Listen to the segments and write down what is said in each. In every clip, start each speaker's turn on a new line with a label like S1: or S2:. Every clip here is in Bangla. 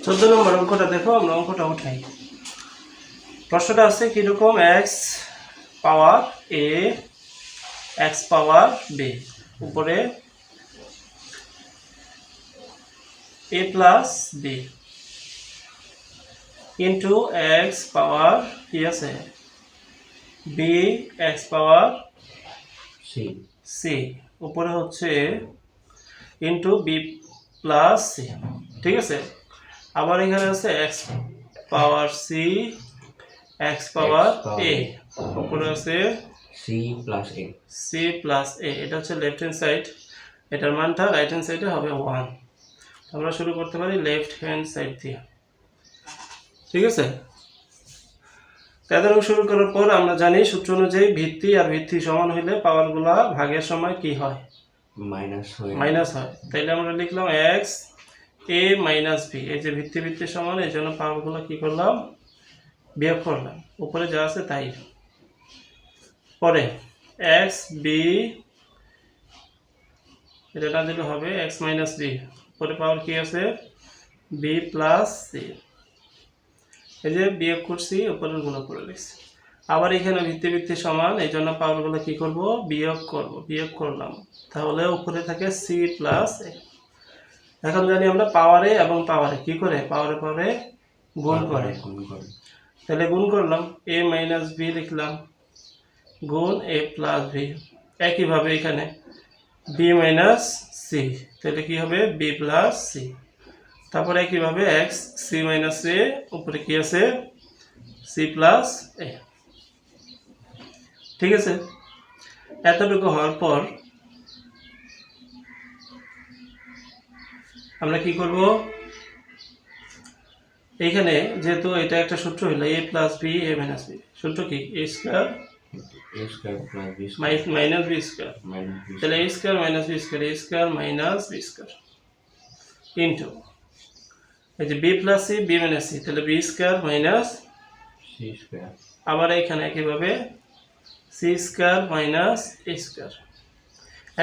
S1: 14 নম্বর অঙ্কটা দেখো, আমরা অঙ্কটা উঠাই। প্রশ্নটা আছে কিরকম, এক্স পাওয়ার এ এক্স পাওয়ার বি, উপরে এ প্লাস বি ইন্টু এক্স পাওয়ার কি আছে বি এক্স পাওয়ার
S2: সি
S1: সি, উপরে হচ্ছে ইন্টু বি প্লাস সি। ঠিক আছে, আবার এখানে আছে এক্স পাওয়ার সি এক্স পাওয়ার এ, উপরে আছে
S2: সি প্লাস এ।
S1: সি প্লাস এ। এটা হচ্ছে লেফট হ্যান্ড সাইড, এটার মানটা রাইট হ্যান্ড সাইডে হবে 1। আমরা শুরু করতে পারি লেফট হ্যান্ড সাইড দিয়ে। ঠিক আছে, তাদের শুরু করার পর আমরা জানি সূত্র অনুযায়ী ভিত্তি আর ভিত্তি সমান হইলে পাওয়ারগুলা ভাগের সময় কি হয়, মাইনাস হয়। তাইলে আমরা লিখলাম এক্স এ মাইনাস বি, এই যে ভিত্তি ভিত্তি সমান, এই জন্য পাওয়ারগুলো কি করলাম, বিয়োগ করলাম, উপরে যা আছে তাই। পরে এক্স বি, এটা না দিলে হবে এক্স মাইনাস বি, পরে পাওয়ার কি আছে বি প্লাস সি, এই যে বিয়োগ করছি, উপরের গুলো করে লিখছি। আবার এখানে ভিত্তি ভিত্তি সমান, এই জন্য পাওয়ারগুলো কি করব, বিয়োগ করব, বিয়োগ করলাম, তাহলে উপরে থাকে সি প্লাস এ। এখন জানি আমরা পাওয়ারে এবং পাওয়ারে কি করে, পাওয়ারে পাওয়ারে গুণ করে, তাহলে গুণ করলাম, এ মাইনাস বি লিখলাম গুণ এ প্লাস বি। একইভাবে এখানে বি মাইনাস সি, তাহলে কি হবে বি প্লাস সি। তারপরে একইভাবে এক্স সি মাইনাস এ, উপরে কি আছে সি প্লাস এ। ঠিক আছে, এতটুকু হওয়ার পর আমরা কি করব, এইখানে যেহেতু এটা একটা সূত্র হলো A plus B A minus B, সূত্র কি A square minus B square, তাহলে A square minus B square, A square minus B square into এই যে B plus C B minus C, তাহলে B square minus
S2: C square.
S1: আবার এখানে একইভাবে C square minus A square.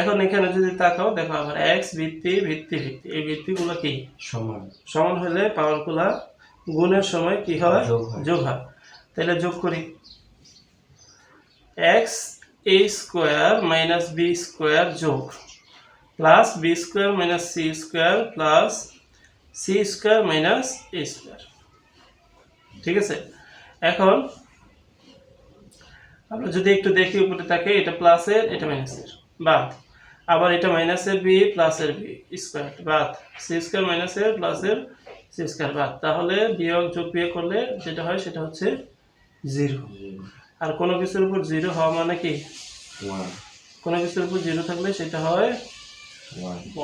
S1: এখন এখানে যদি তাকাও দেখো, আবার এক্স ভিত্তি ভিত্তি ভিত্তি, এই ভিত্তিগুলো কি
S2: সমান,
S1: সমান হলে পাওয়ারগুলা গুণের সময় কি হয়, যোগ হয়। তাহলে যোগ করি, X A square minus B square যোগ plus B square minus C square plus C square minus A square. ঠিক আছে, এখন আমরা যদি একটু দেখি উপরে থাকে, এটা প্লাসের এটা মাইনাসের বাদ, আবার এটা মাইনাসের বি প্লাসের বি স্কয়ার বাদ, সি স্কয়ার মাইনাসের প্লাসের সি স্কয়ার বাদ, তাহলে বিয়োগ যোগ বিয়োগ করলে যেটা হয় সেটা হচ্ছে 0। আর কোনো কিছুর উপর 0 হওয়া মানে কি
S2: 1,
S1: কোনো কিছুর উপর 0 থাকলে সেটা হয়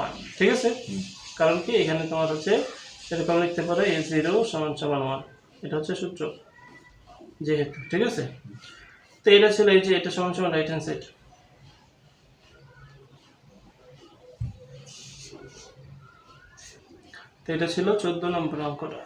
S1: 1। ঠিক আছে, কারণ কি এখানে তোমার হচ্ছে এরকম লিখতে পারো a 0 সমান সমান 1, এটা হচ্ছে সূত্র যেহেতু। ঠিক আছে, তো এটা ছিল এই যে এটা সমান সমান রাইট হ্যান্ড সাইড। তো এটা ছিল 14 নম্বর অঙ্কটা।